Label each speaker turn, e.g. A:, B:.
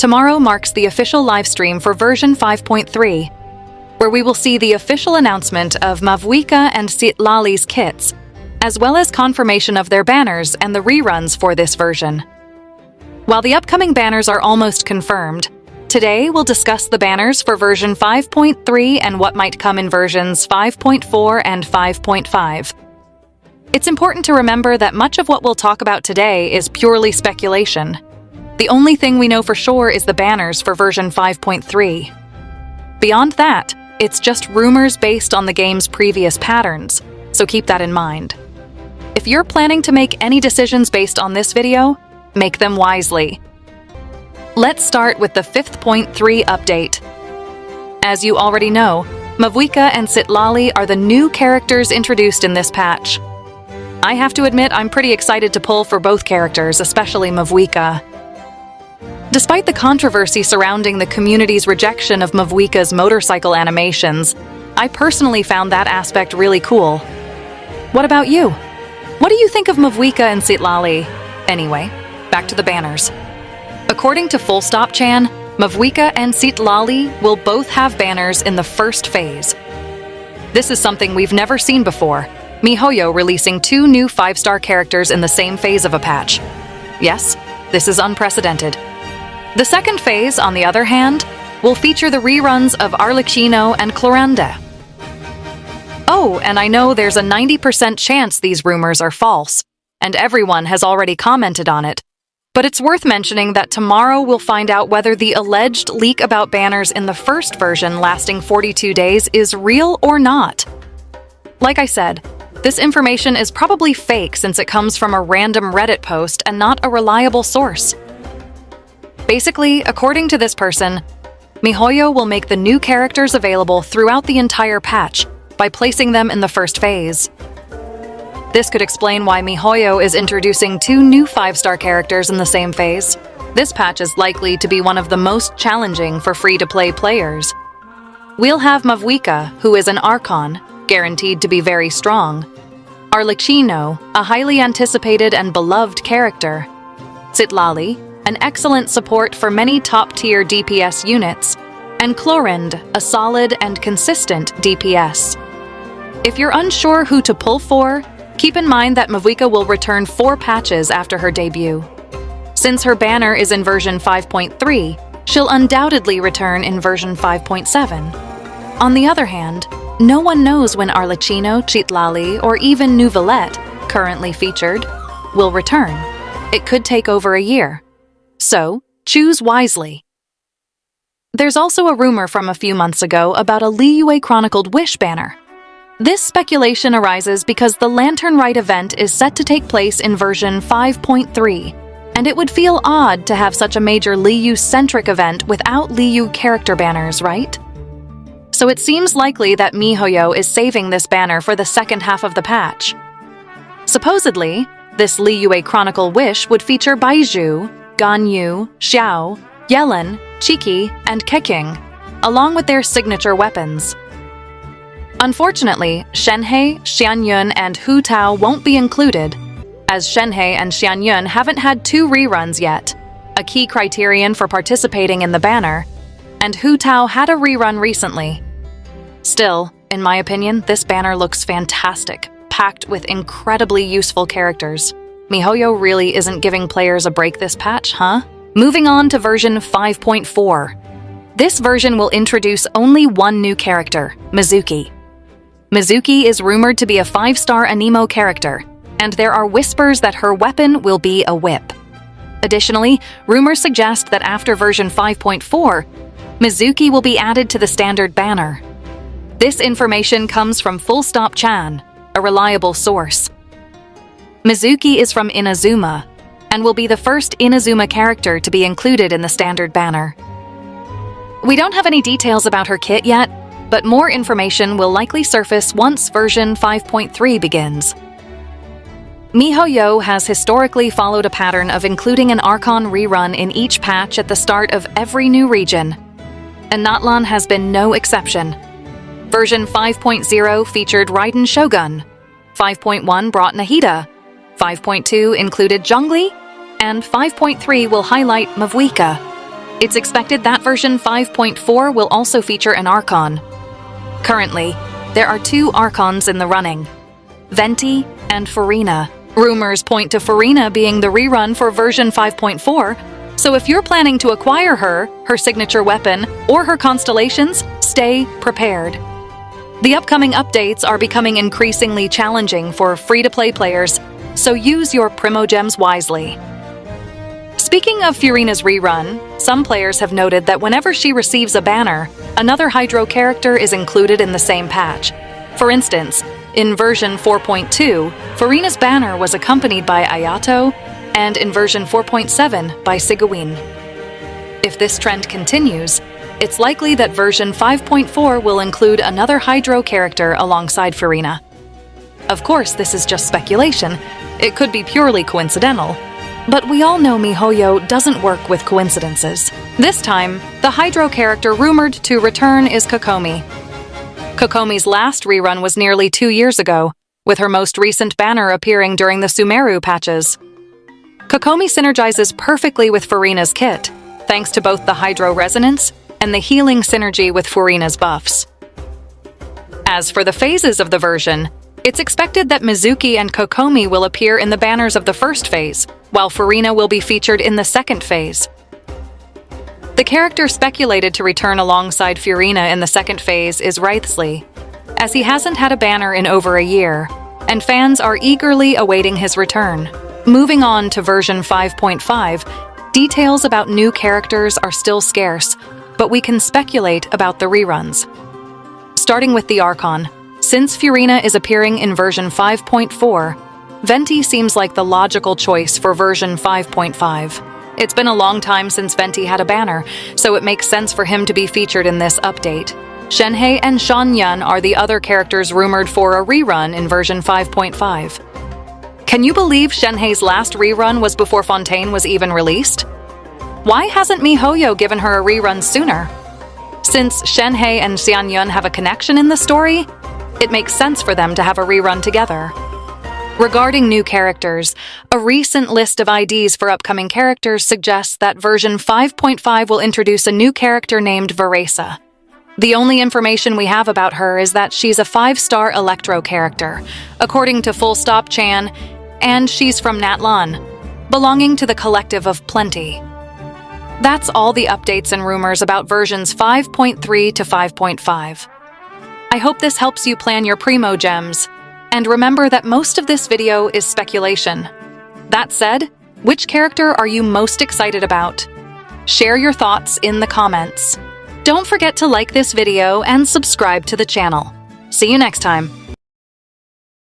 A: Tomorrow marks the official livestream for version 5.3, where we will see the official announcement of Mavuika and Citlali's kits, as well as confirmation of their banners and the reruns for this version. While the upcoming banners are almost confirmed, today we'll discuss the banners for version 5.3 and what might come in versions 5.4 and 5.5. It's important to remember that much of what we'll talk about today is purely speculation. The only thing we know for sure is the banners for version 5.3. Beyond that, it's just rumors based on the game's previous patterns, so keep that in mind. If you're planning to make any decisions based on this video, make them wisely. Let's start with the 5.3 update. As you already know, Mavuika and Citlali are the new characters introduced in this patch. I have to admit I'm pretty excited to pull for both characters, especially Mavuika. Despite the controversy surrounding the community's rejection of Mavuika's motorcycle animations, I personally found that aspect really cool. What about you? What do you think of Mavuika and Citlali? Anyway, back to the banners. According to Full Stop Chan, Mavuika and Citlali will both have banners in the first phase. This is something we've never seen before, MiHoYo releasing 2 new 5-star characters in the same phase of a patch. Yes, this is unprecedented. The second phase, on the other hand, will feature the reruns of Arlecchino and Clorinde. Oh, and I know there's a 90% chance these rumors are false, and everyone has already commented on it. But it's worth mentioning that tomorrow we'll find out whether the alleged leak about banners in the first version lasting 42 days is real or not. Like I said, this information is probably fake since it comes from a random Reddit post and not a reliable source. Basically, according to this person, MiHoYo will make the new characters available throughout the entire patch by placing them in the first phase. This could explain why MiHoYo is introducing 2 new 5-star characters in the same phase. This patch is likely to be one of the most challenging for free-to-play players. We'll have Mavuika, who is an Archon, guaranteed to be very strong, Arlecchino, a highly anticipated and beloved character, Citlali, an excellent support for many top-tier DPS units, and Clorinde, a solid and consistent DPS. If you're unsure who to pull for, keep in mind that Mavuika will return 4 patches after her debut. Since her banner is in version 5.3, she'll undoubtedly return in version 5.7. On the other hand, no one knows when Arlecchino, Citlali, or even Neuvillette, currently featured, will return. It could take over a year. So, choose wisely. There's also a rumor from a few months ago about a Liyue Chronicled Wish banner. This speculation arises because the Lantern Rite event is set to take place in version 5.3, and it would feel odd to have such a major Liyue-centric event without Liyue character banners, right? So it seems likely that MiHoYo is saving this banner for the second half of the patch. Supposedly, this Liyue Chronicle Wish would feature Baizhu, Ganyu, Xiao, Yellen, Chiki, and Keqing, along with their signature weapons. Unfortunately, Shenhe, Xianyun, and Hu Tao won't be included, as Shenhe and Xianyun haven't had 2 reruns yet, a key criterion for participating in the banner, and Hu Tao had a rerun recently. Still, in my opinion, this banner looks fantastic, packed with incredibly useful characters. MiHoYo really isn't giving players a break this patch, huh? Moving on to version 5.4. This version will introduce only 1 new character, Mizuki. Mizuki is rumored to be a 5-star Anemo character, and there are whispers that her weapon will be a whip. Additionally, rumors suggest that after version 5.4, Mizuki will be added to the standard banner. This information comes from Full Stop Chan, a reliable source. Mizuki is from Inazuma, and will be the first Inazuma character to be included in the standard banner. We don't have any details about her kit yet, but more information will likely surface once version 5.3 begins. MiHoYo has historically followed a pattern of including an Archon rerun in each patch at the start of every new region, and Natlan has been no exception. Version 5.0 featured Raiden Shogun, 5.1 brought Nahida, 5.2 included Zhongli, and 5.3 will highlight Mavuika. It's expected that version 5.4 will also feature an Archon. Currently, there are 2 Archons in the running, Venti and FURINA. Rumors point to FURINA being the rerun for version 5.4, so if you're planning to acquire her, her signature weapon, or her constellations, stay prepared. The upcoming updates are becoming increasingly challenging for free-to-play players, so use your Primogems wisely. Speaking of FURINA's rerun, some players have noted that whenever she receives a banner, another Hydro character is included in the same patch. For instance, in version 4.2, FURINA's banner was accompanied by Ayato, and in version 4.7 by Sigewinne. If this trend continues, it's likely that version 5.4 will include another Hydro character alongside FURINA. Of course, this is just speculation. It could be purely coincidental. But we all know miHoYo doesn't work with coincidences. This time, the Hydro character rumored to return is Kokomi. Kokomi's last rerun was nearly 2 years ago, with her most recent banner appearing during the Sumeru patches. Kokomi synergizes perfectly with FURINA's kit, thanks to both the Hydro resonance and the healing synergy with FURINA's buffs. As for the phases of the version, it's expected that Mizuki and Kokomi will appear in the banners of the first phase, while FURINA will be featured in the second phase. The character speculated to return alongside FURINA in the second phase is WRIOTHESLEY, as he hasn't had a banner in over a year, and fans are eagerly awaiting his return. Moving on to version 5.5, details about new characters are still scarce, but we can speculate about the reruns. Starting with the Archon, since FURINA is appearing in version 5.4, Venti seems like the logical choice for version 5.5. It's been a long time since Venti had a banner, so it makes sense for him to be featured in this update. SHENHE and Shanyan are the other characters rumored for a rerun in version 5.5. Can you believe Shenhe's last rerun was before Fontaine was even released? Why hasn't miHoYo given her a rerun sooner? Since SHENHE and Xianyun have a connection in the story, it makes sense for them to have a rerun together. Regarding new characters, a recent list of IDs for upcoming characters suggests that version 5.5 will introduce a new character named Veresa. The only information we have about her is that she's a 5-star Electro character, according to Full Stop Chan, and she's from Natlan, belonging to the Collective of Plenty. That's all the updates and rumors about versions 5.3 to 5.5. I hope this helps you plan your Primogems. And remember that most of this video is speculation. That said, which character are you most excited about? Share your thoughts in the comments. Don't forget to like this video and subscribe to the channel. See you next time.